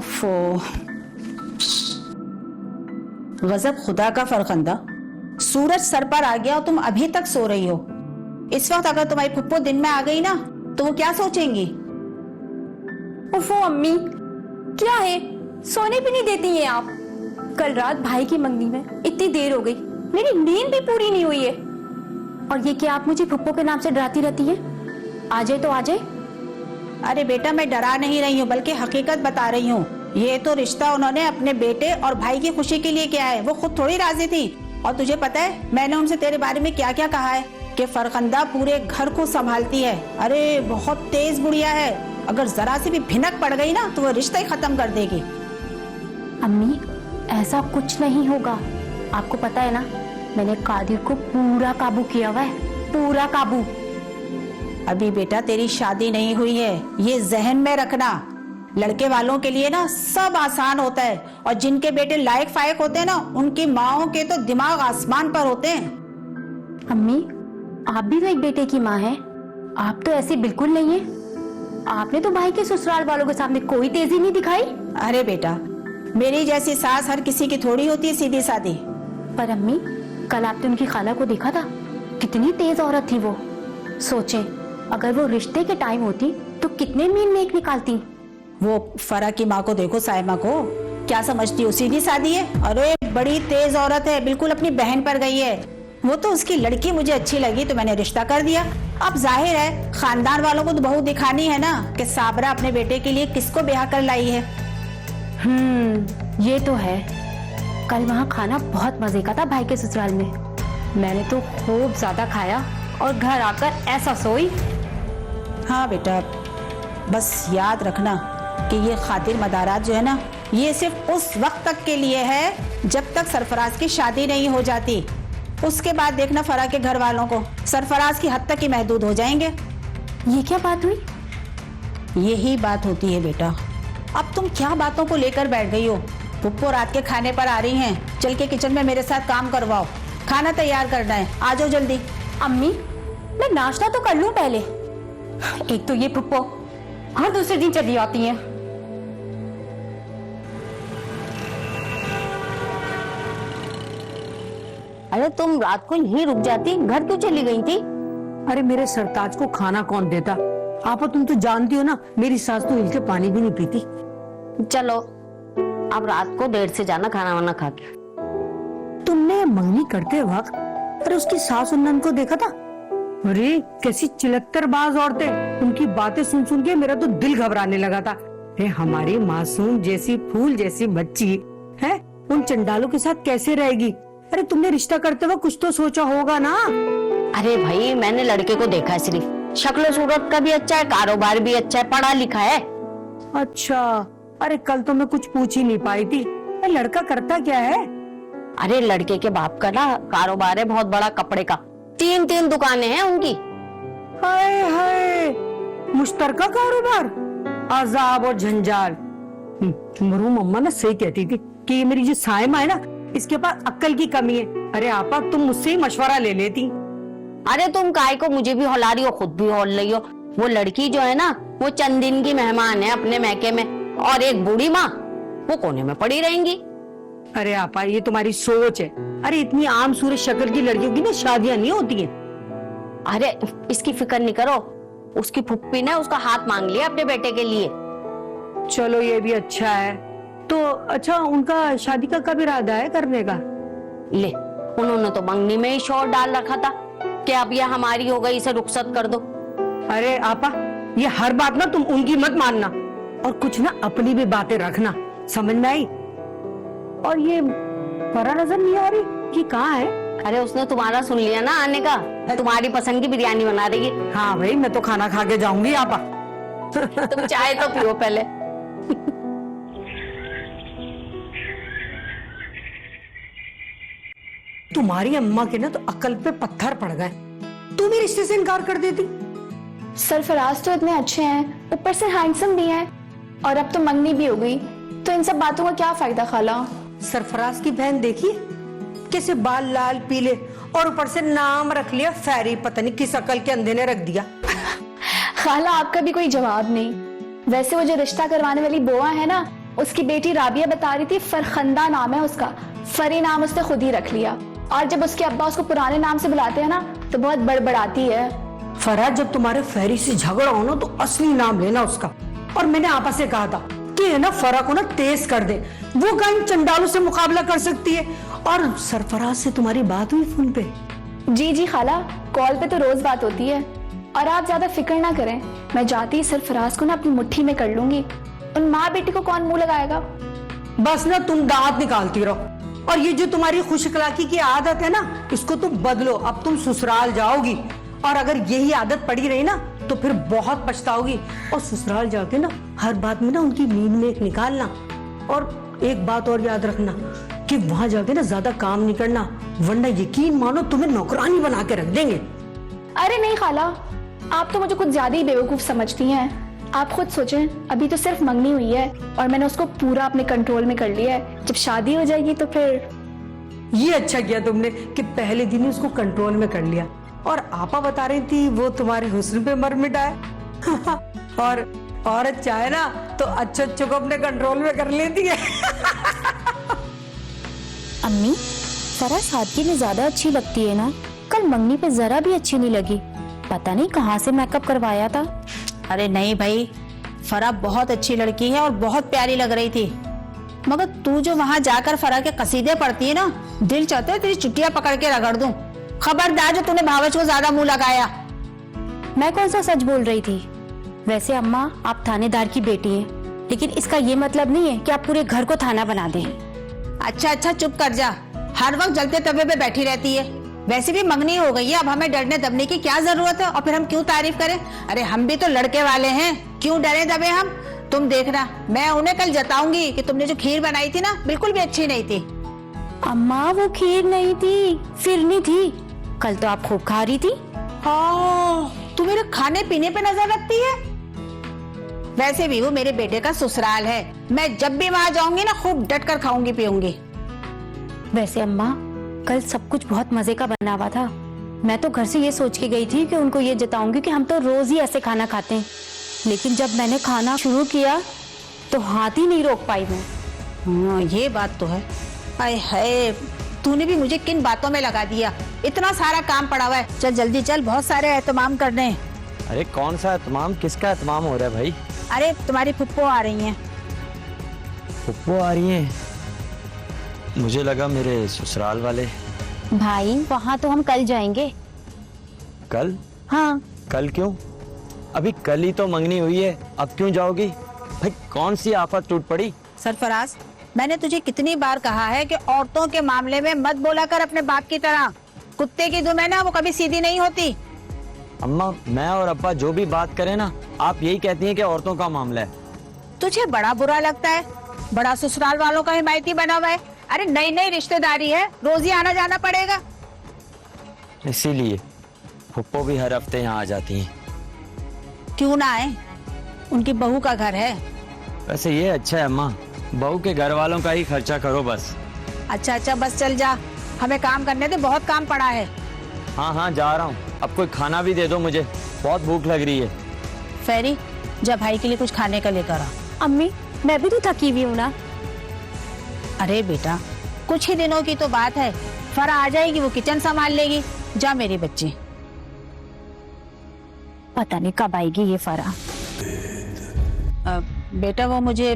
ओफो, गजब खुदा का फरखंदा। सूरज सर पर आ गया और तुम अभी तक सो रही हो। इस वक्त अगर तुम्हारी फुप्पो दिन में आ गई ना तो वो क्या सोचेंगी? ओफो अम्मी, क्या है, सोने भी नहीं देती हैं आप। कल रात भाई की मंगनी में इतनी देर हो गई, मेरी नींद भी पूरी नहीं हुई है। और ये क्या आप मुझे फुप्पो के नाम से डराती रहती हैं? आ जाए तो आ जाए। अरे बेटा, मैं डरा नहीं रही हूँ बल्कि हकीकत बता रही हूँ। ये तो रिश्ता उन्होंने अपने बेटे और भाई की खुशी के लिए किया है, वो खुद थोड़ी राजी थी। और तुझे पता है मैंने उनसे तेरे बारे में क्या क्या कहा है कि फरखंदा पूरे घर को संभालती है। अरे बहुत तेज गुड़िया है, अगर जरा से भी भिनक पड़ गई ना तो वो रिश्ता ही खत्म कर देगी। अम्मी ऐसा कुछ नहीं होगा, आपको पता है ना मैंने कादिर को पूरा काबू किया हुआ है, पूरा काबू। अभी बेटा तेरी शादी नहीं हुई है, ये जहन में रखना। लड़के वालों के लिए ना सब आसान होता है और जिनके बेटे लायक फायक होते हैं ना उनकी माओं के तो दिमाग आसमान पर होते हैं। अम्मी आप भी तो एक बेटे की माँ हैं, आप तो ऐसी बिल्कुल नहीं है। आपने तो भाई के ससुराल वालों के सामने कोई तेजी नहीं दिखाई। अरे बेटा, मेरी जैसी सास हर किसी की थोड़ी होती है सीधी सादी। पर अम्मी कल आपने उनकी खाला को देखा था, कितनी तेज औरत थी वो। सोचें अगर वो रिश्ते के टाइम होती तो कितने मील नेक निकालती। वो फरा की माँ को देखो, साइमा को, क्या समझती हो सीधी सादी है? अरे बड़ी तेज औरत है, बिल्कुल अपनी बहन पर गई है। वो तो उसकी लड़की मुझे अच्छी लगी तो मैंने रिश्ता कर दिया। अब जाहिर है खानदान वालों को तो बहू दिखानी है ना कि साबरा अपने बेटे के लिए किसको ब्याह कर लाई है। ये तो है। कल वहाँ खाना बहुत मजे का था भाई के ससुराल में, मैंने तो खूब ज्यादा खाया और घर आकर ऐसा सोई। हाँ बेटा, बस याद रखना कि ये खातिर मदारात जो है ना ये सिर्फ उस वक्त तक के लिए है जब तक सरफराज की शादी नहीं हो जाती। उसके बाद देखना फरा के घर वालों को सरफराज की हद तक ही महदूद हो जाएंगे। ये क्या बात हुई? यही बात होती है बेटा। अब तुम क्या बातों को लेकर बैठ गई हो? पुप्पो रात के खाने पर आ रही हैं, चल के किचन में मेरे साथ काम करवाओ, खाना तैयार करना है, आ जाओ जल्दी। अम्मी मैं नाश्ता तो कर लूं पहले। एक तो ये पुप्पो हर दूसरे दिन चली आती हैं। अरे तुम रात को यहीं रुक जाती, घर क्यों चली गई थी? अरे मेरे सरताज को खाना कौन देता? आपा तुम तो जानती हो ना मेरी सास तो हिल के पानी भी नहीं पीती। चलो अब रात को देर से जाना खाना वाना खा के। तुमने मंगनी करते वक्त अरे उसकी सास और नंद को देखा था? अरे कैसी चिलक्तरबाज औरतें, उनकी बातें सुन सुन के मेरा तो दिल घबराने लगा था। अरे हमारी मासूम जैसी फूल जैसी बच्ची है उन चंडालों के साथ कैसे रहेगी? अरे तुमने रिश्ता करते वक्त कुछ तो सोचा होगा ना। अरे भाई मैंने लड़के को देखा है, सिर्फ शक्ल सूरत का भी अच्छा है, कारोबार भी अच्छा है, पढ़ा लिखा है। अच्छा, अरे कल तो मैं कुछ पूछ ही नहीं पाई थी। लड़का करता क्या है? अरे लड़के के बाप का ना कारोबार है बहुत बड़ा, कपड़े का, 3 दुकानें हैं उनकी। हाय हाय, मुश्तरका कारोबार, अजाब और झंझार। मरूम अम्मा ना सही कहती थी कि ये मेरी जो साइमा है ना इसके पास अक्ल की कमी है। अरे आपा तुम मुझसे ही मशवरा ले लेती। अरे तुम काय को मुझे भी हौला रही हो, खुद भी हौल रही हो। वो लड़की जो है ना वो चंद दिन की मेहमान है अपने मैके में, और एक बूढ़ी माँ वो कोने में पड़ी रहेंगी। अरे आपा ये तुम्हारी सोच है। अरे इतनी आम सूरत शक्ल की लड़कियों की ना शादियां नहीं होती हैं। अरे इसकी फिक्र नहीं करो, उसकी फुप्पी ने उसका हाथ मांग लिया अपने बेटे के लिए। चलो ये भी अच्छा है। तो अच्छा उनका शादी का कब इरादा है करने का? ले उन्होंने तो मंगनी में ही शोर डाल रखा था कि अब ये हमारी हो गई, इसे रुखसत कर दो। अरे आपा ये हर बात ना तुम उनकी मत मानना और कुछ ना अपनी भी बातें रखना, समझ में आई? और ये फरा नजर नहीं आ रही, ये कहाँ है? अरे उसने तुम्हारा सुन लिया ना आने का, तुम्हारी पसंद की बिरयानी बना रही है। हाँ भाई मैं तो खाना खा के जाऊंगी आपा। तुम चाय तो पियो पहले। तुम्हारी अम्मा के ना तो अकल पे पत्थर पड़ गए, तू भी रिश्ते से इनकार कर देती। सरफराज तो इतने अच्छे हैं, ऊपर से हैंडसम भी हैं, और अब तो मंगनी भी हो गई, तो इन सब बातों का क्या फायदा खाला? सरफराज की बहन देखी कैसे बाल लाल पीले और ऊपर से नाम रख लिया फैरी, पता नहीं किस अकल के अंधे ने रख दिया। खाला आपका भी कोई जवाब नहीं। वैसे वो जो रिश्ता करवाने वाली बुआ है ना उसकी बेटी राबिया बता रही थी, फरखंदा नाम है उसका, फरी नाम उसने खुद ही रख लिया। और जब उसके अब्बा उसको पुराने नाम से बुलाते हैं ना तो बहुत बड़बड़ाती है। फरहाद, जब तुम्हारे फेरी से झगड़ा हो ना तो असली नाम लेना उसका। और मैंने आपा से कहा था कि है ना फरा को ना तेज कर दे, वो कहीं चंडालों से मुकाबला कर सकती है। और सरफराज से तुम्हारी बात हुई फोन पे? जी जी खाला, कॉल पे तो रोज बात होती है। और आप ज्यादा फिक्र ना करें, मैं जाती ही सरफराज को ना अपनी मुट्ठी में कर लूंगी। उन माँ बेटी को कौन मुंह लगाएगा। बस ना तुम दांत निकालती रहो। और ये जो तुम्हारी खुश अखलाकी की आदत है ना, इसको तुम बदलो। अब तुम ससुराल जाओगी और अगर यही आदत पड़ी रही ना तो फिर बहुत पछताओगी। और ससुराल जाके ना हर बात में ना उनकी नींद में एक निकालना। और एक बात और याद रखना कि वहां जाके ना ज्यादा काम नहीं करना, वरना यकीन मानो तुम्हें नौकरानी बना के रख देंगे। अरे नहीं खाला, आप तो मुझे कुछ ज्यादा ही बेवकूफ समझती हैं। आप खुद सोचें, अभी तो सिर्फ मंगनी हुई है और मैंने उसको पूरा अपने कंट्रोल में कर लिया है। जब शादी हो जाएगी तो फिर। ये अच्छा किया तुमने कि पहले दिन ही उसको कंट्रोल में कर लिया। और आपा बता रही थी वो तुम्हारे हुस्न पे मर मिटा है। और औरत चाहे ना तो अच्छे अच्छे को अपने कंट्रोल में कर लेती है। अम्मी, फरा सादगी में ज्यादा अच्छी लगती है ना? कल मंगनी पे जरा भी अच्छी नहीं लगी। पता नहीं कहाँ से मेकअप करवाया था। अरे नहीं भाई, फरा बहुत अच्छी लड़की है और बहुत प्यारी लग रही थी। मगर तू जो वहां जाकर फरा के कसीदे पढ़ती है ना, दिल चाहता है तेरी चुटिया पकड़ के रगड़ दूं। खबरदार जो तूने भावच को ज्यादा मुंह लगाया। मैं कौन सा सच बोल रही थी? वैसे अम्मा, आप थानेदार की बेटी हैं, लेकिन इसका ये मतलब नहीं है कि आप पूरे घर को थाना बना दें। अच्छा अच्छा चुप कर जा, हर वक्त जलते तवे पे बैठी रहती है। वैसे भी मंगनी हो गई है, अब हमें डरने दबने की क्या जरूरत है? और फिर हम क्यों तारीफ करें? अरे हम भी तो लड़के वाले हैं, क्यों डरे दबे हम? तुम देखना, मैं उन्हें कल जताऊंगी कि तुमने जो खीर बनाई थी ना बिल्कुल भी अच्छी नहीं थी। अम्मा, वो खीर नहीं थी, फिरनी थी। कल तो आप खूब खा रही थी। हाँ, तू मेरे खाने पीने पे नजर रखती है। वैसे भी वो मेरे बेटे का ससुराल है, मैं जब भी वहां जाऊंगी ना खूब डट कर खाऊंगी पीऊंगी। वैसे अम्मा, कल सब कुछ बहुत मजे का बना हुआ था। मैं तो घर से ये सोच के गई थी कि उनको ये जताऊंगी कि हम तो रोज ही ऐसे खाना खाते हैं, लेकिन जब मैंने खाना शुरू किया तो हाथ ही नहीं रोक पाई मैं। हाँ, ये बात तो है। आय हाय, तूने भी मुझे किन बातों में लगा दिया। इतना सारा काम पड़ा हुआ है, चल जल्दी चल, बहुत सारे एहतमाम करने हैं। अरे कौन सा एहतमाम, किसका एहतमाम हो रहा है भाई? अरे तुम्हारी फुप्पो आ रही हैं। फुप्पो आ रही हैं? मुझे लगा मेरे ससुराल वाले। भाई, वहाँ तो हम कल जाएंगे। कल? हाँ। कल क्यों? अभी कल ही तो मंगनी हुई है, अब क्यों जाओगी? भाई कौन सी आफत टूट पड़ी? सरफराज, मैंने तुझे कितनी बार कहा है कि औरतों के मामले में मत बोला कर अपने बाप की तरह। कुत्ते की दुम है ना, वो कभी सीधी नहीं होती। अम्मा, मैं और अब्बा जो भी बात करें ना, आप यही कहती हैं कि औरतों का मामला है। तुझे बड़ा बुरा लगता है, बड़ा ससुराल वालों का हिमायती बना हुआ है। अरे नई नई रिश्तेदारी है, रोज ही आना जाना पड़ेगा। इसीलिए फुप्पो भी हर हफ्ते यहाँ आ जाती हैं। क्यों ना आए, उनकी बहू का घर है। वैसे ये अच्छा है अम्मा, बहू के घर वालों का ही खर्चा करो बस। अच्छा अच्छा बस चल जा, हमें काम करने दे, बहुत काम पड़ा है। हाँ हाँ जा रहा हूँ, अब कोई खाना भी दे दो, मुझे बहुत भूख लग रही है। फेरी, जब भाई के लिए कुछ खाने का लेकर आ। अम्मी, मैं भी तो थकी हुई हूँ ना। अरे बेटा, कुछ ही दिनों की तो बात है, फरा आ जाएगी, वो किचन संभाल लेगी। जा मेरी बच्ची। पता नहीं कब आएगी ये फरा। बेटा वो मुझे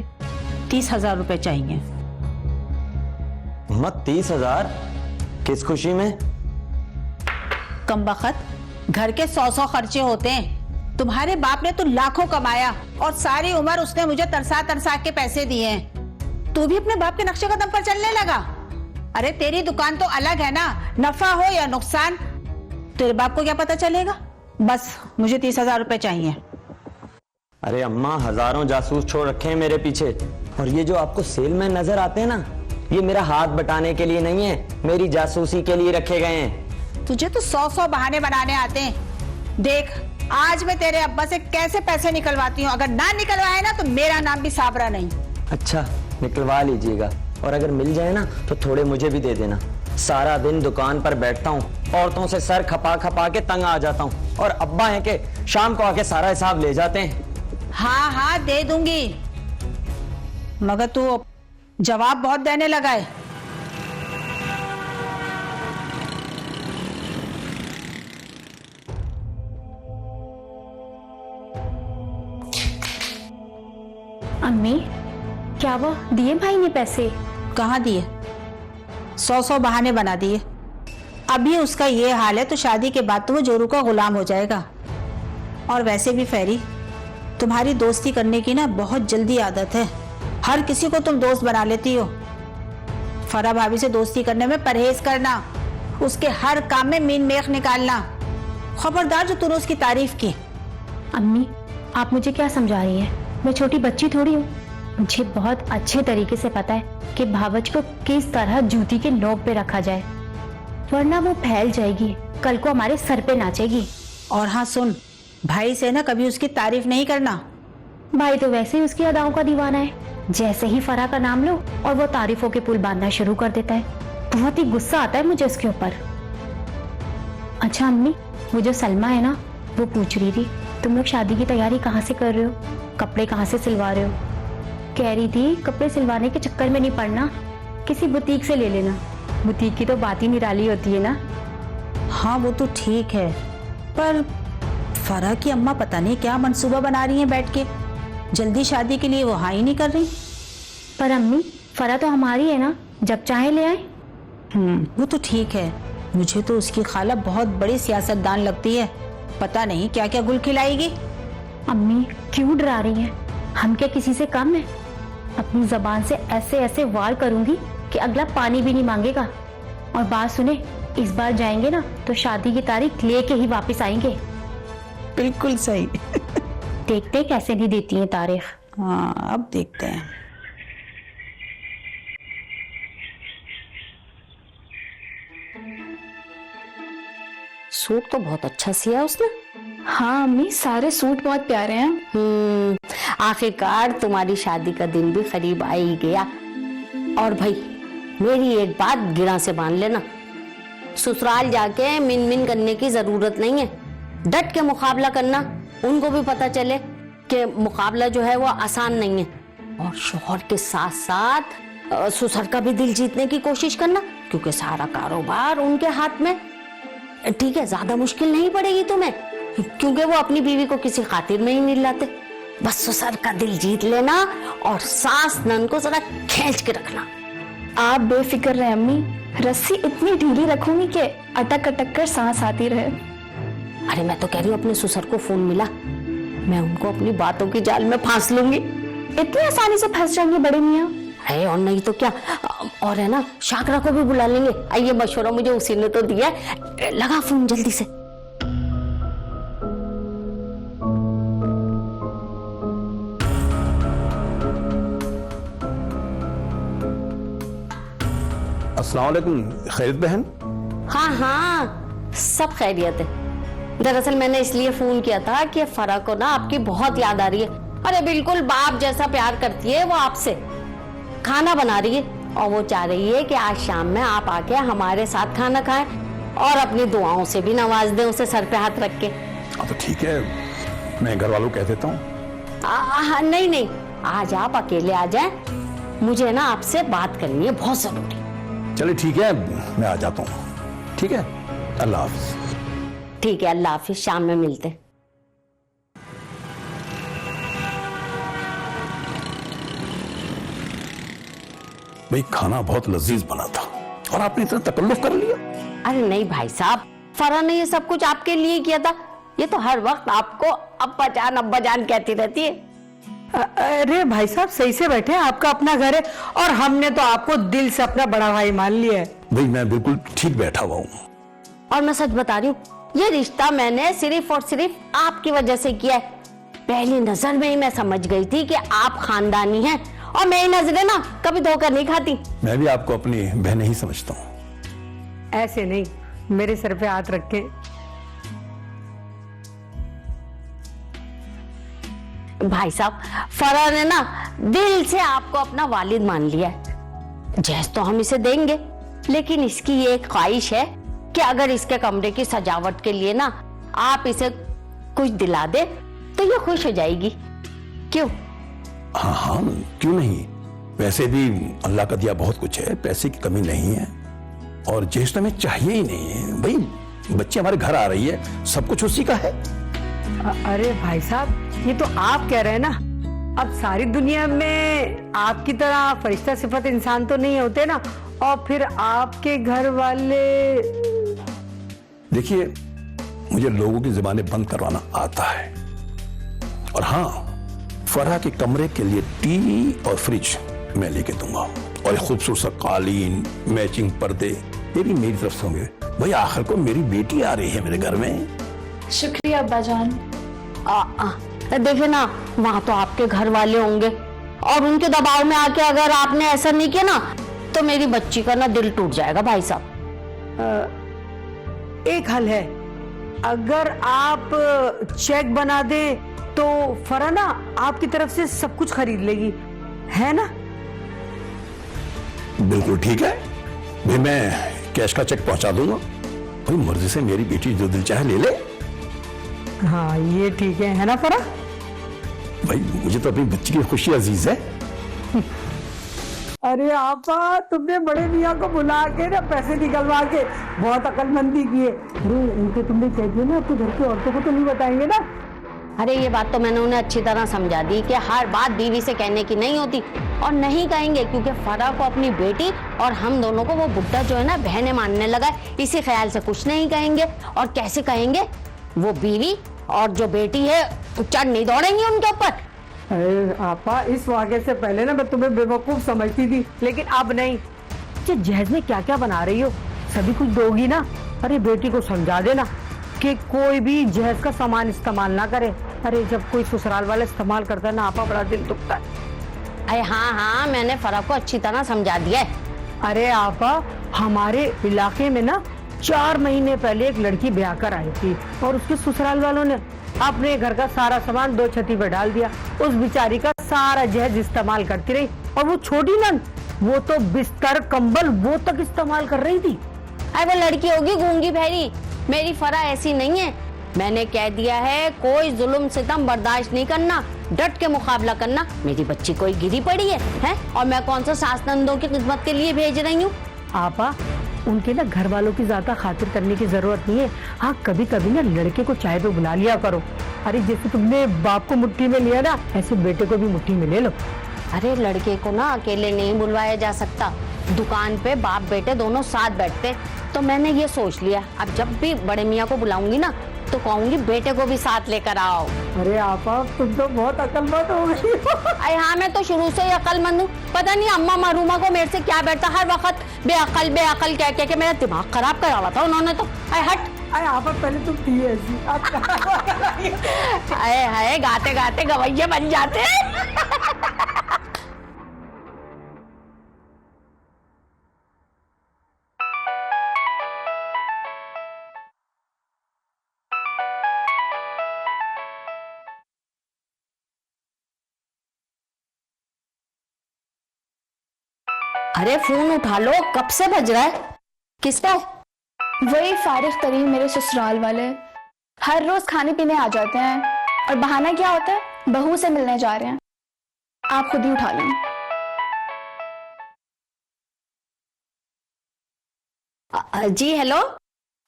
30,000 रुपए चाहिए। मत 30,000? किस खुशी में? कमबख्त, घर के 100 खर्चे होते हैं। तुम्हारे बाप ने तो लाखों कमाया और सारी उम्र उसने मुझे तरसा तरसा के पैसे दिए हैं। तू भी अपने बाप के नक्शे कदम पर चलने लगा। अरे तेरी दुकान तो अलग है ना, नफा हो या नुकसान तेरे बाप को क्या पता चलेगा। बस मुझे 30,000 रुपए चाहिए। अरे अम्मा, हजारों जासूस छोड़ रखे हैं मेरे पीछे, और ये जो आपको सेल में नजर आते हैं ना, ये मेरा हाथ बटाने के लिए नहीं है, मेरी जासूसी के लिए रखे गए हैं। तुझे तो 100 बहाने बनाने आते हैं। देख, आज मैं तेरे अब्बा से कैसे पैसे निकलवाती हूँ। अगर ना निकलवाए ना तो मेरा नाम भी साबरा नहीं। अच्छा, निकलवा लीजिएगा, और अगर मिल जाए ना तो थोड़े मुझे भी दे देना। सारा दिन दुकान पर बैठता हूँ, औरतों से सर खपा खपा के तंग आ जाता हूँ, और अब्बा है कि शाम को आके सारा हिसाब ले जाते हैं। हाँ हाँ दे दूंगी। मगर तू जवाब बहुत देने लगा है। अम्मी, क्या वो दिए भाई ने पैसे? कहाँ दिए? 100 बहाने बना दिए। अभी उसका ये हाल है तो शादी के बाद तो वो जोरू का गुलाम हो जाएगा। और वैसे भी फैरी, तुम्हारी दोस्ती करने की ना बहुत जल्दी आदत है। हर किसी को तुम दोस्त बना लेती हो। फरा भाभी से दोस्ती करने में परहेज करना, उसके हर काम में मीन मेख निकालना। खबरदार जो तूने उसकी तारीफ की। अम्मी, आप मुझे क्या समझा रही हैं? मैं छोटी बच्ची थोड़ी हूँ। मुझे बहुत अच्छे तरीके से पता है कि भावच को किस तरह जूती के नोक पे रखा जाए, वरना वो फैल जाएगी, कल को हमारे सर पे नाचेगी। और हाँ सुन, भाई से ना कभी उसकी तारीफ नहीं करना। भाई तो वैसे ही उसकी अदाओं का दीवाना है। जैसे ही फरा का नाम लो और वो तारीफों के पुल बांधना शुरू कर देता है। बहुत ही गुस्सा आता है मुझे उसके ऊपर। अच्छा अम्मी, वो जो सलमा है ना, वो पूछ रही थी तुम लोग शादी की तैयारी कहाँ से कर रहे हो, कपड़े कहाँ से सिलवा रहे हो? कह रही थी कपड़े सिलवाने के चक्कर में नहीं पड़ना, किसी बुटीक से ले लेना। बुटीक की तो बात ही निराली होती है ना। हाँ वो तो ठीक है, पर फरा की अम्मा पता नहीं क्या मंसूबा बना रही हैं बैठ के। जल्दी शादी के लिए वो हाँ ही नहीं कर रही। पर अम्मी, फरा तो हमारी है ना, जब चाहे ले आए। वो तो ठीक है। मुझे तो उसकी खाला बहुत बड़ी सियासतदान लगती है। पता नहीं क्या क्या गुल खिलाएगी। अम्मी क्यों डरा रही हैं? हम क्या किसी से कम है? अपनी जबान से ऐसे ऐसे वार करूंगी कि अगला पानी भी नहीं मांगेगा। और बात सुने, इस बार जाएंगे ना तो शादी की तारीख लेके ही वापस आएंगे। बिल्कुल सही। देखते कैसे नहीं देती हैं तारीख। हाँ अब देखते हैं। सूट तो बहुत अच्छा सिया उसने। हाँ अम्मी, सारे सूट बहुत प्यारे हैं। आखिरकार तुम्हारी शादी का दिन भी करीब आ ही गया। और भाई मेरी एक बात गिरा से बांध लेना, ससुराल जाके मिन मिन करने की जरूरत नहीं है। डट के मुकाबला करना, उनको भी पता चले कि मुकाबला जो है वो आसान नहीं है। और शोहर के साथ साथ ससुर का भी दिल जीतने की कोशिश करना, क्योंकि सारा कारोबार उनके हाथ में। ठीक है, ज्यादा मुश्किल नहीं पड़ेगी तुम्हें, क्योंकि वो अपनी बीवी को किसी खातिर में ही नहीं लाते। बस ससुर का दिल जीत लेना और सास नन को जरा खींच के रखना। आप बेफिक्र रहे अम्मी, रस्सी इतनी ढीली रखूंगी कि अटक अटक कर सांस आती रहे। अरे मैं तो कह रही हूँ अपने ससुर को फोन मिला, मैं उनको अपनी बातों की जाल में फांस लूंगी। इतनी आसानी से फंस जाएंगे बड़े मियाँ? है और नहीं तो क्या। और है ना, शाकरा को भी बुला लेंगे। आइए, मशवरा मुझे उसी ने तो दिया है। लगा फोन जल्दी से। अस्सलाम वालेकुम खैरियत बहन। हाँ हाँ, सब खैरियत है। दरअसल मैंने इसलिए फोन किया था कि फरा को ना आपकी बहुत याद आ रही है। अरे बिल्कुल बाप जैसा प्यार करती है वो आपसे। खाना बना रही है और वो चाह रही है कि आज शाम में आप आके हमारे साथ खाना खाएं और अपनी दुआओं से भी नवाज दें उसे सर पे हाथ रख के। तो ठीक है, मैं घर वालों कह देता हूँ। नहीं नहीं, आज आप अकेले आ जाएं, मुझे ना आपसे बात करनी है बहुत जरूरी। चलिए ठीक है, मैं आ जाता हूँ। ठीक है, अल्लाह हाफिज। ठीक है, अल्लाह हाफिज, शाम में मिलते। भाई खाना बहुत लजीज बना था और आपने इतना तकल्लुफ कर लिया। अरे नहीं भाई साहब, फरा ने ये सब कुछ आपके लिए किया था। ये तो हर वक्त आपको अब्बा जान कहती रहती है। अरे भाई साहब सही से बैठे, आपका अपना घर है और हमने तो आपको दिल से अपना बड़ा भाई मान लिया है। भाई मैं बिल्कुल ठीक बैठा हुआ हूँ। और मैं सच बता रही हूँ, ये रिश्ता मैंने सिर्फ और सिर्फ आपकी वजह से किया है। पहली नजर में ही मैं समझ गई थी कि आप खानदानी हैं और मेरी नजरें ना कभी धोखा नहीं खाती। मैं भी आपको अपनी बहन ही समझता हूँ। ऐसे नहीं, मेरे सर पे हाथ रख के। भाई साहब, फरा ने ना दिल से आपको अपना वालिद मान लिया है। जैस तो हम इसे देंगे, लेकिन इसकी ये एक ख्वाहिश है कि अगर इसके कमरे की सजावट के लिए ना आप इसे कुछ दिला दे तो ये खुश हो जाएगी। क्यों? हाँ हाँ, क्यों नहीं। वैसे भी अल्लाह का दिया बहुत कुछ है, पैसे की कमी नहीं है और जहेज तो हमें चाहिए ही नहीं है भाई। बच्ची हमारे घर आ रही है, सब कुछ उसी का है। अरे भाई साहब, ये तो आप कह रहे हैं ना, अब सारी दुनिया में आपकी तरह फरिश्ता सिफत इंसान तो नहीं होते ना। और फिर आपके घर वाले, देखिए मुझे लोगों की जुबानें बंद करवाना आता है। और हाँ, फरहा के कमरे के लिए टीवी और फ्रिज मैं लेके दूंगा और एक खूबसूरत सा कालीन, मैचिंग पर्दे, ये भी मेरी तरफ से होंगे। भाई आखिर को मेरी बेटी आ रही है मेरे घर में। शुक्रिया अब्बा जान। देखे ना, वहां तो आपके घर वाले होंगे और उनके दबाव में आके अगर आपने ऐसा नहीं किया ना तो मेरी बच्ची का ना दिल टूट जाएगा भाई साहब। एक हल है, अगर आप चेक बना दे तो फरहा ना आपकी तरफ से सब कुछ खरीद लेगी, है ना? बिल्कुल ठीक है भाई, मैं कैश का चेक पहुंचा दूंगा। भाई मर्जी से मेरी बेटी जो दिल चाहे ले ले। हाँ ये ठीक है ना फरहा? भाई मुझे तो अपनी बच्ची की खुशी अजीज है। अरे आपा, तुमने बड़े मियाँ को बुला के ना पैसे निकलवा के बहुत अकलमंदी की है। इनके तुमने कह दिया ना, अपने घर की औरतों को तो नहीं बताएंगे ना? अरे ये बात तो मैंने उन्हें अच्छी तरह समझा दी कि हर बात बीवी से कहने की नहीं होती और नहीं कहेंगे, क्योंकि फरहा को अपनी बेटी और हम दोनों को वो बुड्ढा जो है ना बहने मानने लगा है। इसी ख्याल से कुछ नहीं कहेंगे। और कैसे कहेंगे, वो बीवी और जो बेटी है चढ़ नहीं दौड़ेंगी उनके ऊपर। अरे आपा, इस वाक़े से पहले ना मैं तुम्हें बेवकूफ समझती थी, लेकिन अब नहीं। जहेज में क्या क्या बना रही हो, सभी कुछ दोगी ना? अरे बेटी को समझा देना कि कोई भी जहेज का सामान इस्तेमाल ना करे। अरे जब कोई ससुराल वाला इस्तेमाल करता है ना आपा, बड़ा दिल दुखता है। अरे हाँ, मैंने फरहा को अच्छी तरह समझा दिया है। अरे आपा, हमारे इलाके में ना 4 महीने पहले एक लड़की ब्याह कर आई थी और उसके ससुराल वालों ने अपने घर का सारा सामान 2 छती पे डाल दिया। उस बेचारी का सारा जहेज इस्तेमाल करती रही और वो छोटी नंद, वो तो बिस्तर कंबल वो तक इस्तेमाल कर रही थी। अरे वो लड़की होगी गूंगी बहरी, मेरी फरहा ऐसी नहीं है। मैंने कह दिया है कोई जुल्म सितम बर्दाश्त नहीं करना, डट के मुकाबला करना। मेरी बच्ची कोई गिरी पड़ी है? और मैं कौन सा सास नंदों की खिदमत के लिए भेज रही हूँ? आपा, उनके ना घर वालों की ज्यादा खातिर करने की जरूरत नहीं है। हाँ कभी कभी ना लड़के को चाय पे बुला लिया करो। अरे जैसे तुमने बाप को मुट्ठी में लिया ना, ऐसे बेटे को भी मुट्ठी में ले लो। अरे लड़के को ना अकेले नहीं बुलवाया जा सकता, दुकान पे बाप बेटे दोनों साथ बैठते। तो मैंने ये सोच लिया, अब जब भी बड़े मियाँ को बुलाऊंगी ना तो कहूंगी बेटे को भी साथ लेकर आओ। अरे आपा, तुम तो बहुत अक्लमंद हो गई। अरे हाँ, मैं तो शुरू से ही अक्लमंद हूँ। पता नहीं अम्मा मरूमा को मेरे से क्या बैठता, हर वक्त बेअकल कह के मेरा दिमाग खराब करा हुआ था उन्होंने तो। अरे हट। अरे आपा, पहले तुम थी ऐसी। अरे गाते गाते गवैये बन जाते हैं। अरे फोन उठा लो, कब से बज रहा है? किसका? वही फारिग तरीन मेरे ससुराल वाले हर रोज खाने पीने आ जाते हैं और बहाना क्या होता है, बहू से मिलने जा रहे हैं। आप खुद ही उठा लें। जी हेलो।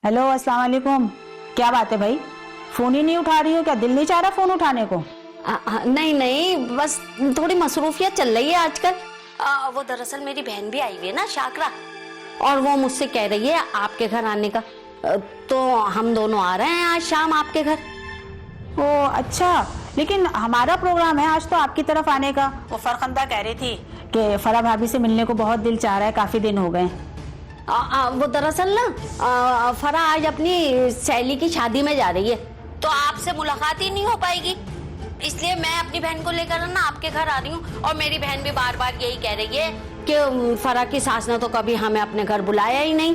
हेलो, अस्सलाम वालेकुम। क्या बात है भाई, फोन ही नहीं उठा रही हो? क्या दिल नहीं चाह रहा फोन उठाने को? नहीं, बस थोड़ी मसरूफियत चल रही है आजकल। वो दरअसल मेरी बहन भी आई हुई है ना, शाकरा, और वो मुझसे कह रही है आपके घर आने का। तो हम दोनों आ रहे हैं आज शाम आपके घर। ओ अच्छा, लेकिन हमारा प्रोग्राम है आज तो आपकी तरफ आने का। वो फरखंदा कह रही थी कि फरहा भाभी से मिलने को बहुत दिल चाह रहा है, काफी दिन हो गए। वो दरअसल ना फरहा आज अपनी सहेली की शादी में जा रही है, तो आपसे मुलाकात ही नहीं हो पाएगी, इसलिए मैं अपनी बहन को लेकर ना आपके घर आ रही हूँ। और मेरी बहन भी बार बार यही कह रही है कि फरहा की सास ने तो कभी हमें अपने घर बुलाया ही नहीं।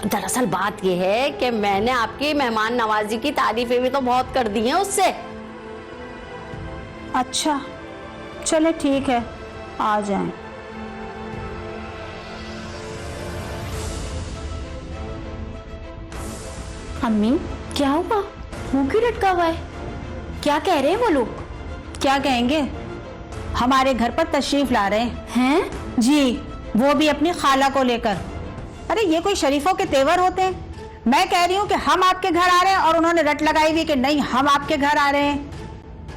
दरअसल बात यह है कि मैंने आपकी मेहमान नवाजी की तारीफें भी तो बहुत कर दी हैं उससे। अच्छा चले ठीक है, आ जाएं। अम्मी क्या हुआ, मुंह क्यों लटका हुआ है? क्या कह रहे हैं वो लोग? क्या कहेंगे, हमारे घर पर तशरीफ ला रहे हैं? जी, वो भी अपनी खाला को लेकर। अरे ये कोई शरीफों के तेवर होते हैं? मैं कह रही हूँ कि हम आपके घर आ रहे हैं और उन्होंने रट लगाई हुई कि नहीं हम आपके घर आ रहे हैं।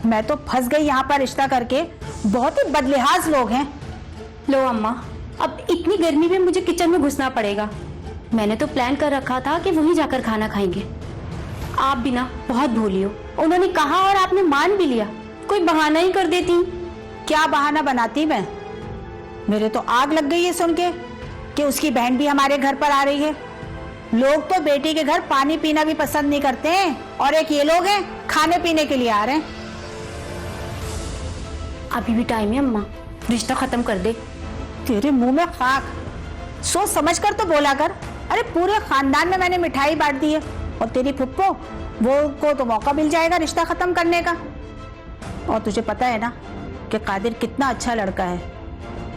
मैं तो फंस गई यहाँ पर रिश्ता करके। बहुत ही बदलिहाज लोग हैं। लो अम्मा, अब इतनी गर्मी में मुझे किचन में घुसना पड़ेगा। मैंने तो प्लान कर रखा था कि वहीं जाकर खाना खाएंगे। आप भी ना बहुत भोली हो। उन्होंने कहा और आपने मान भी लिया। कोई बहाना ही कर देती। क्या बहाना बनाती मैं? मेरे तो आग लग गई है सुन के कि उसकी बहन भी हमारे घर पर आ रही है। लोग तो बेटी के घर पानी पीना भी पसंद नहीं करते हैं और एक ये लोग हैं खाने पीने के लिए आ रहे हैं। अभी भी टाइम है अम्मा, रिश्ता खत्म कर दे। तेरे मुंह में खाक। सोच समझ कर तो बोला कर। अरे पूरे खानदान में मैंने मिठाई बांट दी है और तेरी फुप्पो वो को तो मौका मिल जाएगा रिश्ता खत्म करने का। और तुझे पता है ना कि कादिर कितना अच्छा लड़का है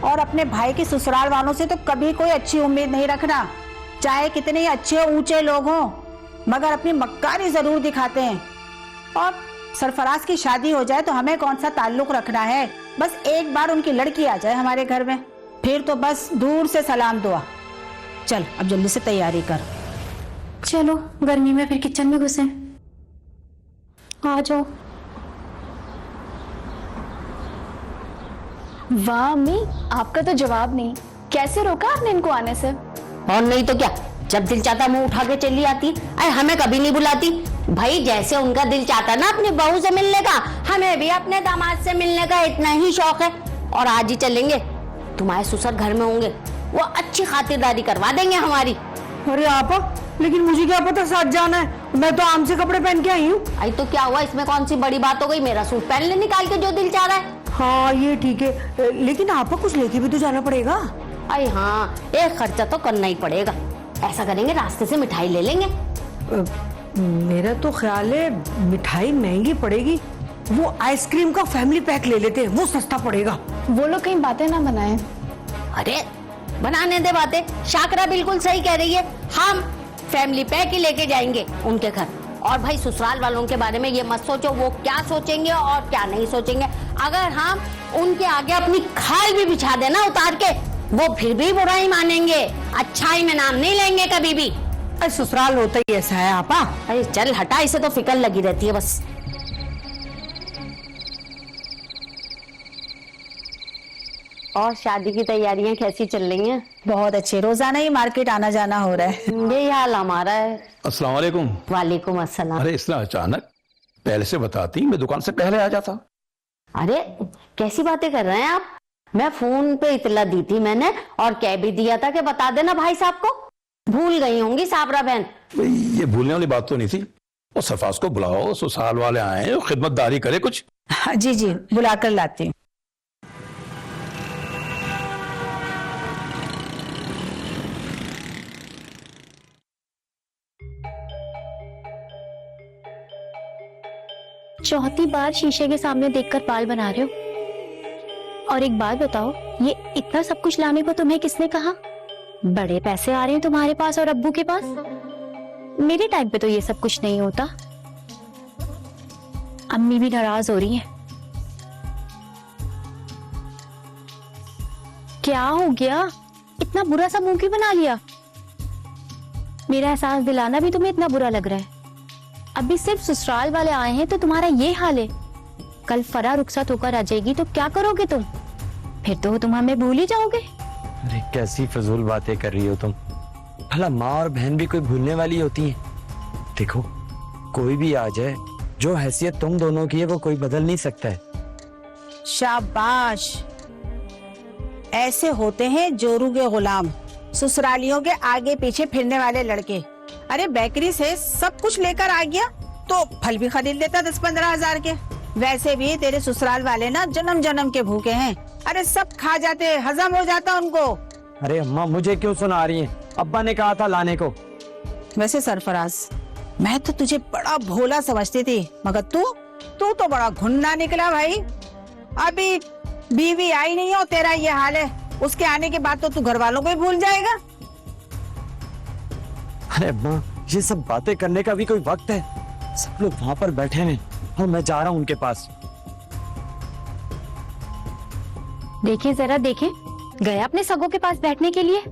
और अपने भाई की ससुराल वालों से तो कभी कोई अच्छी उम्मीद नहीं रखना, चाहे कितने ही अच्छे ऊंचे लोग हों, मगर अपनी मक्कारी जरूर दिखाते हैं। और सरफराज की शादी हो जाए तो हमें कौन सा ताल्लुक रखना है, बस एक बार उनकी लड़की आ जाए हमारे घर में, फिर तो बस दूर से सलाम दुआ। चल अब जल्दी से तैयारी कर। चलो गर्मी में फिर किचन में घुसे। आ जाओ। वाह अम्मी, आपका तो जवाब नहीं। कैसे रोका आपने इनको आने से? और नहीं तो क्या, जब दिल चाहता मुंह उठा के चली आती। अरे हमें कभी नहीं बुलाती। भाई जैसे उनका दिल चाहता ना अपनी बहू से मिलने का, हमें भी अपने दामाद से मिलने का इतना ही शौक है। और आज ही चलेंगे। तुम्हारे ससुर घर में होंगे, वो अच्छी खातिरदारी करवा देंगे हमारी। अरे आपा, लेकिन मुझे क्या पता साथ जाना है। मैं तो आम से कपड़े पहन के आई हूँ। आई तो क्या हुआ, इसमें कौन सी बड़ी बात हो गई। मेरा सूट पहन ले निकाल के जो दिल चाह रहा है। हाँ ये ठीक है, लेकिन आपा कुछ लेके भी तो जाना पड़ेगा। अरे हाँ, एक खर्चा तो करना ही पड़ेगा। ऐसा करेंगे रास्ते से मिठाई ले लेंगे। मेरा तो ख्याल है मिठाई महंगी पड़ेगी, वो आइसक्रीम का फैमिली पैक ले लेते हैं, वो सस्ता पड़ेगा। वो लोग कहीं बातें ना बनाएं। अरे बनाने दे बातें, शाकरा बिल्कुल सही कह रही है। हम फैमिली पैक ही लेके जाएंगे उनके घर। और भाई ससुराल वालों के बारे में ये मत सोचो वो क्या सोचेंगे और क्या नहीं सोचेंगे। अगर हम उनके आगे अपनी खाल भी बिछा देना उतार के, वो फिर भी बुराई मानेंगे, अच्छाई में नाम नहीं लेंगे कभी भी। अरे ससुराल होता ही ऐसा है आपा। अरे चल हटा, इसे तो फिक्र लगी रहती है बस। और शादी की तैयारियां कैसी चल रही हैं? बहुत अच्छे, रोजाना ही मार्केट आना जाना हो रहा है। यही हाल हमारा है। अस्सलाम वालेकुम। वालेकुम अस्सलाम। अरे इतना अचानक, पहले से बताती मैं दुकान से पहले आ जाता। अरे कैसी बातें कर रहे हैं आप? मैं फोन पे इतला दी थी मैंने और कह भी दिया था कि बता देना भाई साहब को। भूल गई होंगी साबरा बहन। ये भूलने वाली बात तो नहीं थी। और सरफराज को बुलाओ, ससुराल वाले आए, खिदमतदारी करे कुछ। हाँ, जी जी बुला कर लाती हूँ। चौथी बार शीशे के सामने देखकर बाल बना रहे हो। और एक बात बताओ, ये इतना सब कुछ लाने को तुम्हें किसने कहा? बड़े पैसे आ रहे हैं तुम्हारे पास और अब्बू के पास। मेरे टाइम पे तो ये सब कुछ नहीं होता। अम्मी भी नाराज हो रही हैं। क्या हो गया? इतना बुरा सा मुंह क्यों बना लिया? मेरा एहसास दिलाना भी तुम्हें इतना बुरा लग रहा है? अभी सिर्फ ससुराल वाले आए हैं तो तुम्हारा ये हाल है। कल फरा रुखसत होकर आ जाएगी तो क्या करोगे तुम? फिर तो तुम हमें भूल ही जाओगे। अरे कैसी फजूल बातें कर रही हो तुम। भला माँ और बहन भी कोई भूलने वाली होती हैं? देखो कोई भी आ जाए, जो हैसियत तुम दोनों की है वो कोई बदल नहीं सकता है। शाबाश, ऐसे होते हैं जोरू के गुलाम, ससुरालियों के आगे पीछे फिरने वाले लड़के। अरे बेकरी से सब कुछ लेकर आ गया तो फल भी खरीद लेता 10-15 हजार के। वैसे भी तेरे ससुराल वाले ना जन्म जन्म के भूखे हैं। अरे सब खा जाते, हजम हो जाता उनको। अरे अम्मा मुझे क्यों सुना रही हैं? अब्बा ने कहा था लाने को। वैसे सरफराज, मैं तो तुझे बड़ा भोला समझती थी, मगर तू तो बड़ा घुन्ना निकला भाई। अभी बीवी आई नहीं हो, तेरा ये हाल है। उसके आने के बाद तो तू घर वालों को ही भूल जाएगा। अरे अम्मा, ये सब बातें करने का भी कोई वक्त है? सब लोग वहां पर बैठे हैं और मैं जा रहा हूँ उनके पास। देखिए जरा देखिए, गया अपने सगों के पास बैठने के लिए।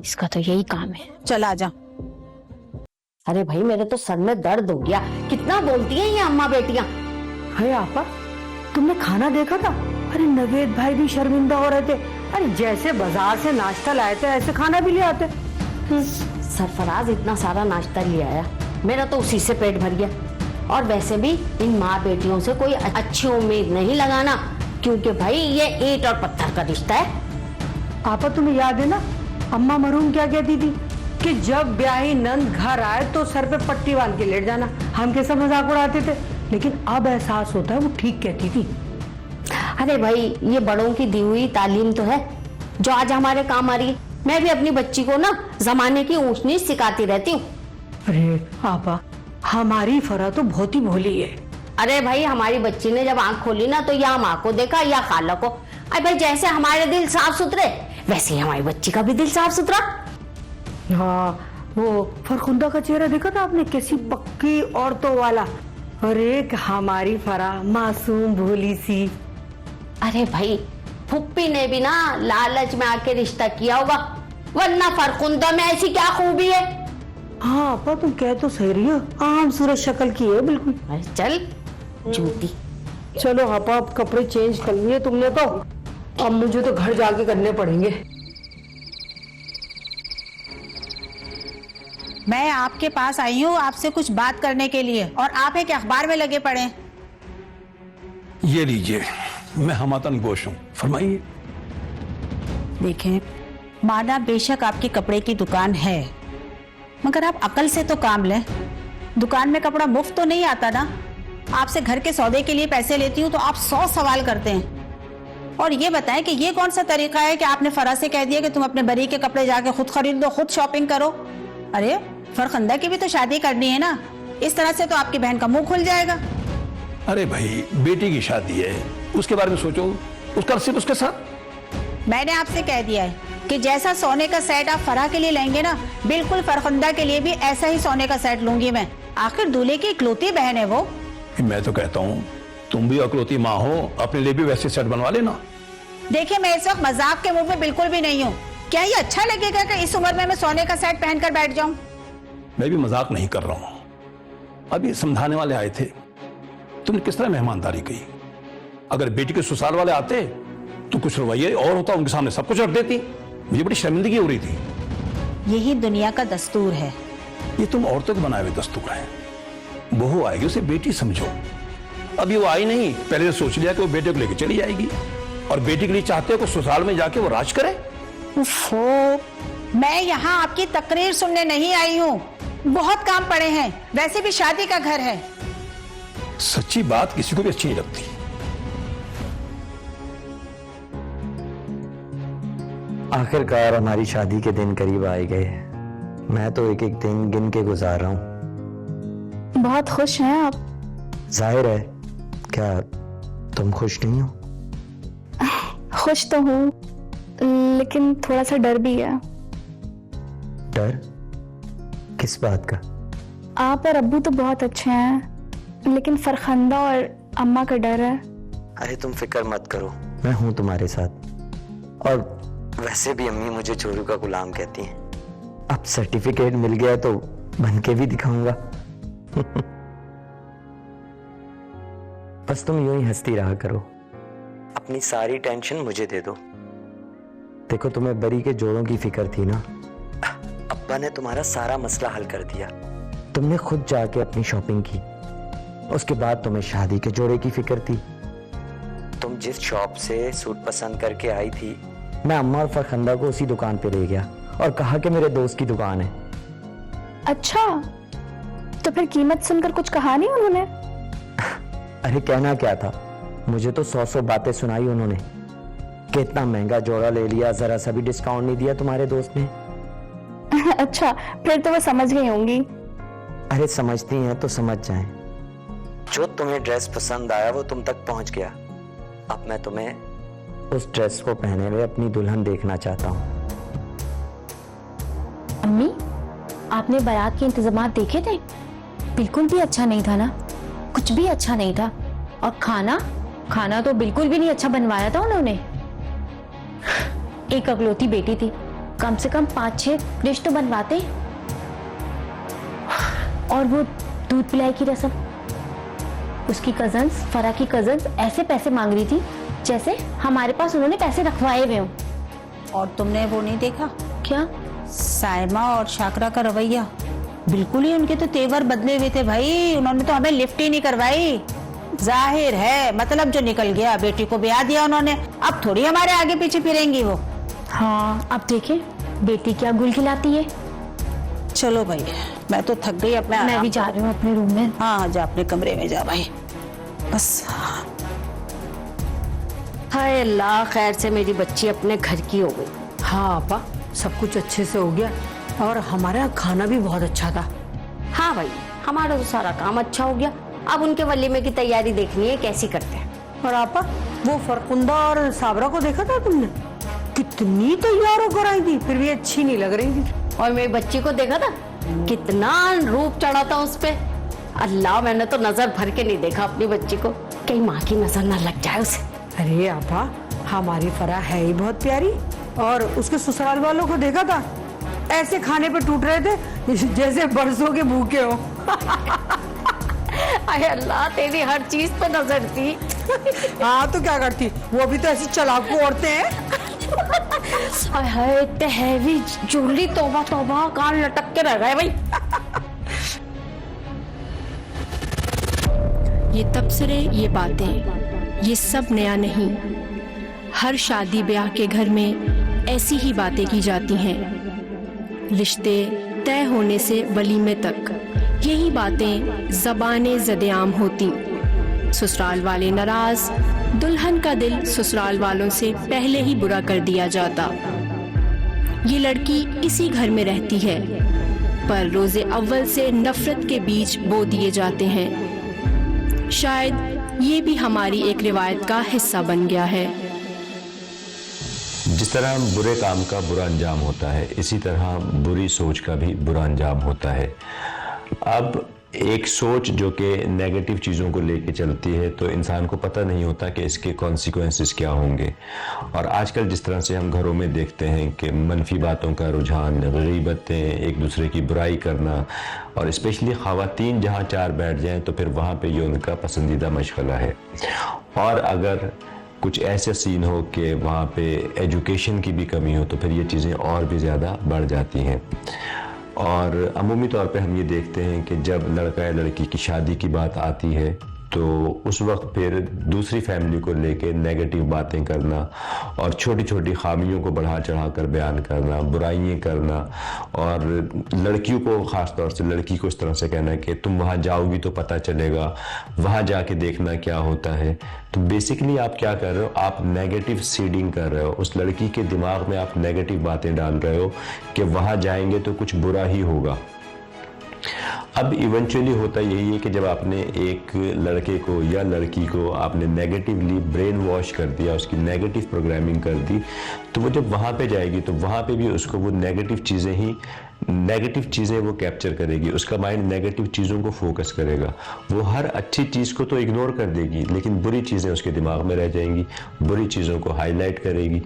इसका तो यही काम है। चल आजा। अरे भाई मेरे तो सर में दर्द हो गया, कितना बोलती हैं ये अम्मा बेटियां। है आपा, तुमने खाना देखा था? अरे नवेद भाई भी शर्मिंदा हो रहे थे। अरे जैसे बाजार से नाश्ता लाए थे ऐसे खाना भी ले आते। सरफराज इतना सारा नाश्ता ले आया, मेरा तो उसी से पेट भर गया। और वैसे भी इन माँ बेटियों से कोई अच्छी उम्मीद नहीं लगाना, क्योंकि भाई ये ईंट और पत्थर का रिश्ता है। आपा तुम्हें याद है ना, अम्मा मरहूम क्या कहती थी कि जब ब्याही नंद घर आए तो सर पे पट्टी बांध के लेट जाना। हम कैसा मजाक उड़ाते थे, लेकिन अब एहसास होता है वो ठीक कहती थी। अरे भाई ये बड़ों की दी हुई तालीम तो है जो आज हमारे काम आ रही है। मैं भी अपनी बच्ची को ना जमाने की ऊंच नीच सिखाती रहती हूँ। अरे आपा, हमारी फरा तो बहुत ही भोली है। अरे भाई हमारी बच्ची ने जब आंख खोली ना तो या माँ को देखा या खाला को। अरे भाई जैसे हमारे दिल साफ सुथरे वैसे ही हमारी बच्ची का भी दिल साफ सुथरा। हाँ, वो फरखुंदा का चेहरा देखा था आपने, कैसी पक्की औरतों वाला। अरे हमारी फरा मासूम भोली सी। अरे भाई फुप्पी ने भी ना लालच में आके रिश्ता किया होगा, वरना फरखुंदा में ऐसी क्या खूबी है। हाँ आपा, तुम कह तो सही रही हो, आम सूरत शक्ल की है बिल्कुल। अरे चल झूठी। चलो आपा, अब कपड़े चेंज कर लिए तुमने तो, अब मुझे तो घर जाके करने पड़ेंगे। मैं आपके पास आई हूँ आपसे कुछ बात करने के लिए, और आप एक अखबार में लगे पड़े हैं। ये लीजिए, मैं हमातन गोश हूं, फरमाइए। देखें, माना बेशक आपकी कपड़े की दुकान है, मगर आप अकल से तो काम लें। दुकान में कपड़ा मुफ्त तो नहीं आता ना। आपसे घर के सौदे के लिए पैसे लेती हूँ तो आप 100 सवाल करते हैं। और ये बताएं कि ये कौन सा तरीका है कि आपने फरा से कह दिया कि तुम अपने बरी के कपड़े जाके खुद खरीद दो, खुद शॉपिंग करो। अरे फरखंदा की भी तो शादी करनी है ना, इस तरह से तो आपकी बहन का मुंह खुल जाएगा। अरे भाई बेटी की शादी है, उसके बारे में सोचो, उसका रसीद उसके साथ। मैंने आपसे कह दिया है कि जैसा सोने का सेट आप फरा के लिए लेंगे ना, बिल्कुल फरखंदा के लिए भी ऐसा ही सोने का सेट लूंगी मैं। आखिर दूल्हे की इकलौती बहन है वो। मैं तो कहता हूँ तुम भी अकलौती माँ हो, अपने लिए भी वैसे सेट बनवा लेना। देखिए, मैं इस वक्त मजाक के मूड में बिल्कुल भी नहीं हूँ। क्या ये अच्छा लगेगा कि इस उम्र में मैं सोने का सेट पहनकर बैठ जाऊं? मैं भी मजाक नहीं कर रहा हूँ। अभी समझाने वाले आए थे, तुमने किस तरह मेहमानदारी की। अगर बेटी के ससुराल वाले आते तो कुछ रवैया और होता, उनके सामने सब कुछ रख देती। मुझे बड़ी शर्मिंदगी हो रही थी। यही दुनिया का दस्तूर है। ये तुम औरतों के बनाए हुए दस्तूर है। बहू आएगी उसे बेटी समझो। अभी वो आई नहीं, पहले ने सोच लिया कि वो बेटे को लेकर चली जाएगी, और बेटी के लिए चाहते हो कि ससुराल में जाके वो राज करे। मैं यहाँ आपकी तकरीर सुनने नहीं आई हूँ, बहुत काम पड़े हैं। वैसे भी शादी का घर है। सच्ची बात किसी को भी अच्छी नहीं लगती। आखिरकार हमारी शादी के दिन करीब आए गए। मैं तो एक एक दिन गिन के गुजार रहा हूँ। बहुत खुश हैं आप। जाहिर है, क्या तुम खुश नहीं हो? खुश तो हूँ, लेकिन थोड़ा सा डर भी है। डर? किस बात का? आप और अब्बू तो बहुत अच्छे हैं, लेकिन फरखंदा और अम्मा का डर है। अरे तुम फिक्र मत करो, मैं हूं तुम्हारे साथ। और वैसे भी अम्मी मुझे चोरू का गुलाम कहती हैं। अब सर्टिफिकेट मिल गया तो बन के भी दिखाऊंगा। बस तुम यूं ही हंसती रहा करो, अपनी सारी टेंशन मुझे दे दो। देखो, तुम्हें बरी के जोड़ों की फिक्र थी ना, अब्बा ने तुम्हारा सारा मसला हल कर दिया। तुमने खुद जाके अपनी शॉपिंग की। उसके बाद तुम्हें शादी के जोड़े की फिक्र थी। तुम जिस शॉप से सूट पसंद करके आई थी, मैं अम्मा और फरखंदा को उसी दुकान पे ले गया और कहा कि मेरे दोस्त की दुकान है। अच्छा, तो फिर कीमत सुनकर कुछ कहा नहीं उन्होंने? अरे कहना क्या था, मुझे तो 100 बातें सुनाई उन्होंने कि इतना महंगा जोड़ा ले लिया, जरा सा भी डिस्काउंट नहीं दिया तुम्हारे दोस्त ने। अच्छा, फिर तो वो समझ गई होंगी। अरे समझती हैं तो समझ जाएं। जो तुम्हें ड्रेस पसंद आया वो तुम तक पहुंच गया। अब मैं तुम्हें उस ड्रेस को पहने हुए अपनी दुल्हन देखना चाहता हूँ। अम्मी, आपने बारात के इंतजामात देखे थे? बिल्कुल भी अच्छा नहीं था ना, कुछ भी अच्छा नहीं था। और खाना खाना तो बिल्कुल भी नहीं अच्छा बनवाया था उन्होंने। एक अगलौती बेटी थी, कम से कम 5-6 डिश तो बनवाते। और वो दूध पिलाई की रस्म, उसकी कजन्स, फरा की कजन्स ऐसे पैसे मांग रही थी जैसे हमारे पास उन्होंने पैसे रखवाए हुए हों। और तुमने वो नहीं देखा क्या? साइमा और शाकरा का रवैया, बिल्कुल ही उनके तो तेवर बदले हुए थे भाई। उन्होंने तो हमें लिफ्ट ही नहीं करवाई। जाहिर है मतलब जो निकल गया, बेटी को ब्याह दिया उन्होंने, अब थोड़ी हमारे आगे पीछे फिरेंगी वो। हाँ, अब देखें बेटी क्या गुल खिलाती है। चलो भाई, मैं तो थक गई, अपने मैं भी जा रही हूँ अपने रूम में। हाँ, जा अपने कमरे में जा भाई, बस। हाय अल्लाह, खैर से मेरी बच्ची अपने घर की हो गई। हाँ आपा, सब कुछ अच्छे से हो गया और हमारे यहाँ खाना भी बहुत अच्छा था। हाँ भाई, हमारा तो सारा काम अच्छा हो गया। अब उनके वलीमे की तैयारी देखनी है कैसी करते हैं। और आपा, वो फरकुंदा और साबरा को देखा था तुमने? कितनी तैयार होकर आई थी, फिर भी अच्छी नहीं लग रही थी। और मेरी बच्ची को देखा था, कितना रूप चढ़ा था उस पे। अल्लाह, मैंने तो नजर भर के नहीं देखा अपनी बच्ची को, कहीं माँ की नजर ना लग जाए उसे। अरे आपा, हमारी फरा है ही बहुत प्यारी। और उसके ससुराल वालों को देखा था, ऐसे खाने पे टूट रहे थे जैसे बरसों के भूखे हो। अरे अल्लाह, तेरी हर चीज पे नजर थी। हाँ तो क्या करती, वो भी तो ऐसी चालाकू औरतें हैं। हाय, इतने हैवी ज्वेलरी, तौबा तौबा, कान लटक के रह गए भाई। ये तबसरे, ये बातें, ये सब नया नहीं। हर शादी ब्याह के घर में ऐसी ही बातें की जाती हैं। रिश्ते तय होने से वलीमे तक यही बातें ज़बाने ज़देआम होती। ससुराल वाले नाराज, दुल्हन का दिल ससुराल वालों से पहले ही बुरा कर दिया जाता। ये लड़की इसी घर में रहती है, पर रोज़े अव्वल से नफरत के बीज बो दिए जाते हैं। शायद ये भी हमारी एक रिवायत का हिस्सा बन गया है। जिस तरह बुरे काम का बुरा अंजाम होता है, इसी तरह बुरी सोच का भी बुरा अंजाम होता है। अब एक सोच जो कि नेगेटिव चीज़ों को लेके चलती है, तो इंसान को पता नहीं होता कि इसके कॉन्सिक्वेंसेस क्या होंगे। और आजकल जिस तरह से हम घरों में देखते हैं कि मनफी बातों का रुझान, गरीबतें, एक दूसरे की बुराई करना, और स्पेशली ख़वातीन जहाँ चार बैठ जाएं तो फिर वहाँ पे ये उनका पसंदीदा मशगला है। और अगर कुछ ऐसे सीन हो कि वहाँ पे एजुकेशन की भी कमी हो तो फिर ये चीज़ें और भी ज़्यादा बढ़ जाती हैं। और अमूमी तौर पे हम ये देखते हैं कि जब लड़का या लड़की की शादी की बात आती है तो उस वक्त फिर दूसरी फैमिली को लेके नेगेटिव बातें करना और छोटी छोटी खामियों को बढ़ा चढ़ा कर बयान करना, बुराइयां करना, और लड़कियों को, ख़ास तौर से लड़की को इस तरह से कहना कि तुम वहाँ जाओगी तो पता चलेगा, वहाँ जाके देखना क्या होता है। तो बेसिकली आप क्या कर रहे हो, आप नेगेटिव सीडिंग कर रहे हो। उस लड़की के दिमाग में आप नेगेटिव बातें डाल रहे हो कि वहाँ जाएंगे तो कुछ बुरा ही होगा। अब इवेंचुअली होता यही है कि जब आपने एक लड़के को या लड़की को आपने नेगेटिवली ब्रेन वॉश कर दिया, उसकी नेगेटिव प्रोग्रामिंग कर दी, तो वो जब वहाँ पे जाएगी तो वहाँ पे भी उसको वो नेगेटिव चीज़ें वो कैप्चर करेगी। उसका माइंड नेगेटिव चीज़ों को फोकस करेगा। वो हर अच्छी चीज़ को तो इग्नोर कर देगी, लेकिन बुरी चीज़ें उसके दिमाग में रह जाएंगी, बुरी चीज़ों को हाईलाइट करेगी।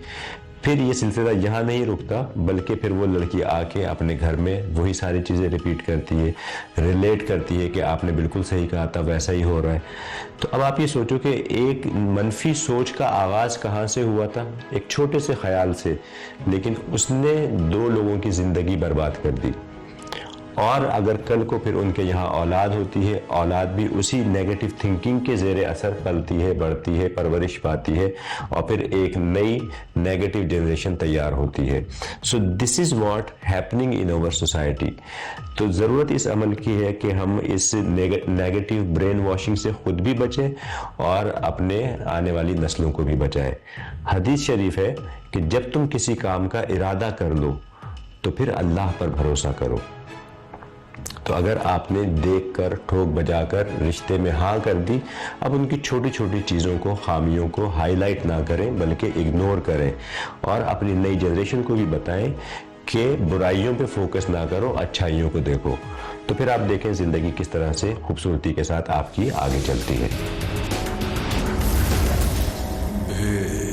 फिर ये सिलसिला यहाँ नहीं रुकता, बल्कि फिर वो लड़की आके अपने घर में वही सारी चीज़ें रिपीट करती है, रिलेट करती है कि आपने बिल्कुल सही कहा था, वैसा ही हो रहा है। तो अब आप ये सोचो कि एक मनफी सोच का आगाज़ कहाँ से हुआ था, एक छोटे से ख्याल से, लेकिन उसने दो लोगों की ज़िंदगी बर्बाद कर दी। और अगर कल को फिर उनके यहाँ औलाद होती है, औलाद भी उसी नेगेटिव थिंकिंग के ज़ेरे असर पलती है, बढ़ती है, परवरिश पाती है, और फिर एक नई नेगेटिव जनरेशन तैयार होती है। So this is what happening in our society. तो ज़रूरत इस अमल की है कि हम इस नेगेटिव ब्रेन वॉशिंग से ख़ुद भी बचें और अपने आने वाली नस्लों को भी बचाएं। हदीस शरीफ है कि जब तुम किसी काम का इरादा कर लो तो फिर अल्लाह पर भरोसा करो। तो अगर आपने देखकर, ठोक बजाकर रिश्ते में हाँ कर दी, अब उनकी छोटी छोटी चीज़ों को, खामियों को हाईलाइट ना करें बल्कि इग्नोर करें, और अपनी नई जनरेशन को भी बताएं कि बुराइयों पे फोकस ना करो, अच्छाइयों को देखो। तो फिर आप देखें ज़िंदगी किस तरह से खूबसूरती के साथ आपकी आगे चलती है। हे